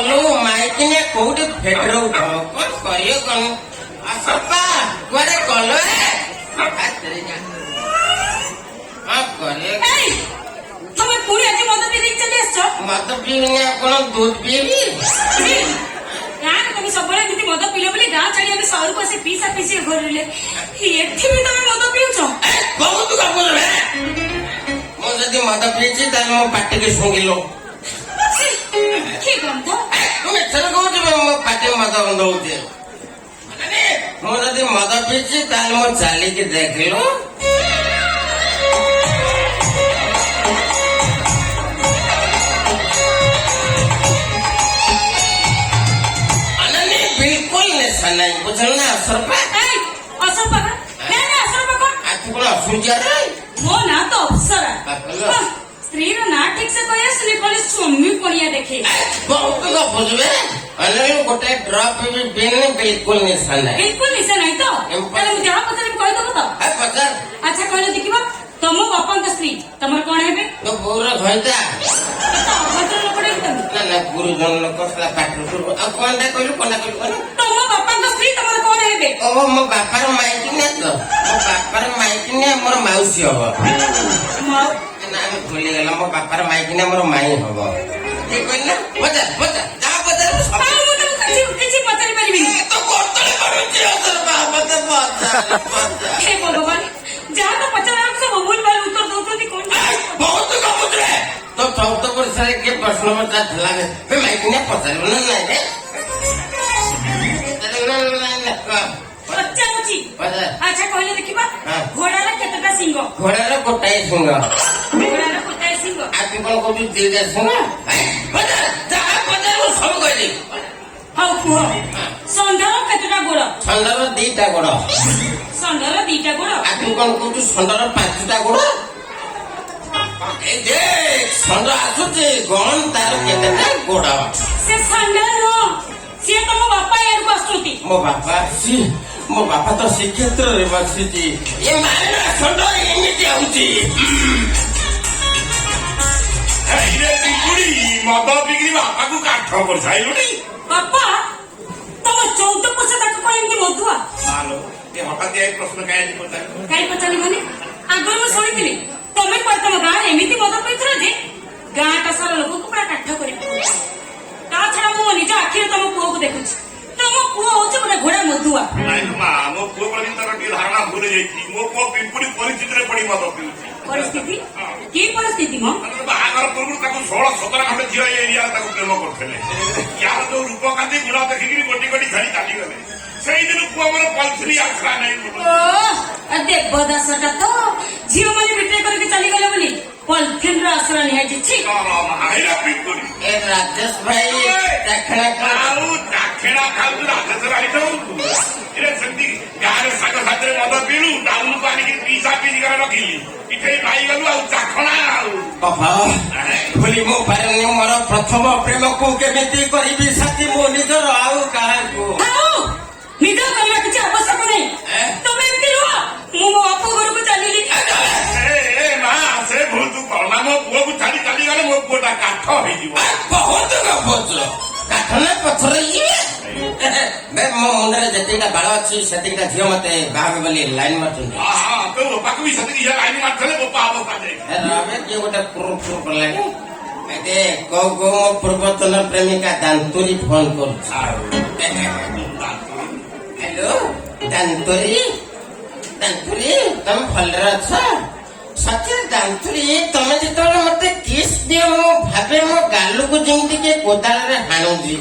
ଗଲୁ ମାଇକିନେ କୋଉଠି ଫେଟଉ କଣ କରିବ କଣ ଆସପା କୁଆଡେ ଗଲ ତମେ ପୁଣି ଆଜି ମଦ ପିଇକି ଚାଲି ଆସିଛ? ମଦ ପିଇବିନି ଆଉ କଣ ଦୁଧ ପିଇବି? ଗାଁରେ ତମେ ସବୁବେଳେ ଏମିତି ମଦ ପିଇଲ ବୋଲି ଗାଁ ଛାଡି ଆମେ ସହରକୁ ଆସି ପିସା ପିସି ଘରିଲେ ଏଠି ବି ତମେ ମଦ ପିଉଛ? ବହୁତ ଗପୁଛ ମୁଁ ଯଦି ମଦ ପିଇଛି ତାହେଲେ ମୋ ପାଟିକି ଶୁଙ୍ଗିଲୁ କି ଗନ୍ଧ? ମିଛରେ କହୁଛି ମୋ ପାଟି ମଦ ଗନ୍ଧ ହଉଛି। ମୁଁ ଯଦି ମଦ ପିଇଛି ତାହେଲେ ମୁଁ ଚାଲିକି ଦେଖିଲୁ बिल्कुल नेशा नहीं बुझल ना असरपा असरपा असरपा तू कौन असुजा मो ना तो अप्सरा स्त्री ना ठीक से कह आसुनी कहले स्वामी पड़िया देखे बहुत बुझे गोटे ड्रप भी बिन बिल्कुल निशा नहीं बिल्कुल निशा नहीं तो जहाँ पचारे कह दब तो पचार अच्छा कहले देखिबा तुम बापा स्त्री तुम कौन है तो पूरा घंटा अभद्र लोक ना ना गुरुजन लोक पाठ कौन कहलु कौन कहलु तुम बापा स्त्री तुम कौन है ओ मो बापार माइकिने तो मो बापार माइकिने मोर माउसी हबो ना भूली गला मो बापार माइकिने मोर माई हबो ठीक कहला बजा बजा जा बजा किसी पचारि पारिबी तो कोतले करूची असर बाबा ते बजा हे भगवान जहाँ तो पचारा सब भूल भाल उत्तर दौती कौन बहुत कमुत रे तो चौथ परिसर के प्रश्न पचार थला बे माइकिने पचारबो ना नहीं रे अच्छा कहले देखिबा घोड़ार केतटा सिंह घोड़ार गोटाए सिंह घोड़ार गोटाए सिंह आपि कोन को भी दिगा सिंह बजा जा बजा वो सब कहली हाउ कुह संधार केतटा गोड़ संधार दीटा गोड़ संधार दीटा गोड़ आपि कोन को संधार पांचटा गोड़ ए देख संधार आसुचे गण तार केतटा गोड़ से संधार नो से तम बापा यार को आसुती मो बापा तो श्रीक्षेत्र रे बसिची ये मारना संधार एमिति आउची रे पिकुड़ी मद बिक्री बापा को काठ पर जाइलुनी बापा तुम 14 वर्ष तक कोन एमती मधुआ हालो ये हठात ये प्रश्न काई पचाली माने आगर मु सुनिथिली तमे पर तम गां एमिति मद पइथरा जे गां टा सारा लोक को पूरा काठ करि ता छडा मु निज आखिरे तम पुओ को देखुछी तम पुओ होचे बडा घोड़ा मधुआ नहीं मां मो पुओ पर दिन तर धारणा भूल जाईथी मो पुओ पिपुड़ी परिस्थिति रे पड़ी मद पिउची परिस्थिति की परिस्थिति मो बाहागर पूर्व ताको 16 17 खंड झियो एरिया ताको प्रेम करथले यार जो रूपकांति गुण देखिकरी गोटी गोटी छाड़ी चाली गले सेई दिन पुओ मोर पलथरी आखरा नहीं ओ अदे बदासटा तो झियो माने बिटे करके चली गले बोली पलथिन रा आसरा निहा जिछि आइरा पिपुड़ी ए राजेश भाई दखणा खाऊ राजेश भाई तो इरे संती गारे साग साथरे मद पिलु टाउन को आनी पीसा पीसी कर रखिली इथे भाई गलु आ चाखणा बाबा भूली मो पारनी मोर प्रथम प्रेम को केमिति करिबी साथी मो निजर आउ काहे को हाउ निजर करबा किछ आवश्यक नै तमे एमती रहो मु मो बाप घर को चलीली ए मां से भूल तू करना मो पुओ को छाड़ी चली गले मो पुओटा काठ होई जीव बहुत गपच काठने पथरे बे मो मुंडरे जतिका बाळ अछि सतिका झियो मते बाग बोली लाइन मारछन हां तो बाकू भी सती ये लाइन मारथले बापा अवस्था दे रामे के गोटे पुर करले एते को मो पूर्वतन प्रेमिका दांतुरी फोन कर हेलो दांतुरी तुम भलरे अछ सत्य दांतुरी तमे जेतले मते किस दियो मो भाबे मो गालु को जेंति के कोदाल रे हाणु दी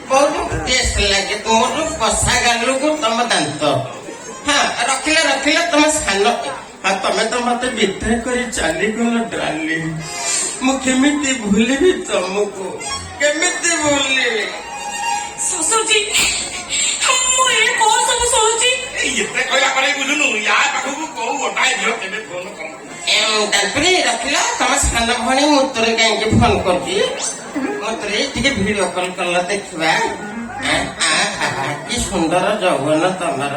बहुत टेस्ट लगे तुम कषा गालू को तुम दांत हाँ रखिले तुम सान हाँ तुम तो मत विद्रोह कर चली गल डाली मुझे भूलि तुमको केमिति भूलि ससुर जी मु ए कोन सब सुनुची एते कहला करे बुझुनु या पाखु को को गोटाय दियो तेबे फोन कर डालपरी रखिला तुम सान भणी मुतरे कहीं फोन करती मुतरे टिके वीडियो कॉल करला देखिबा की सुंदर जौवन तमर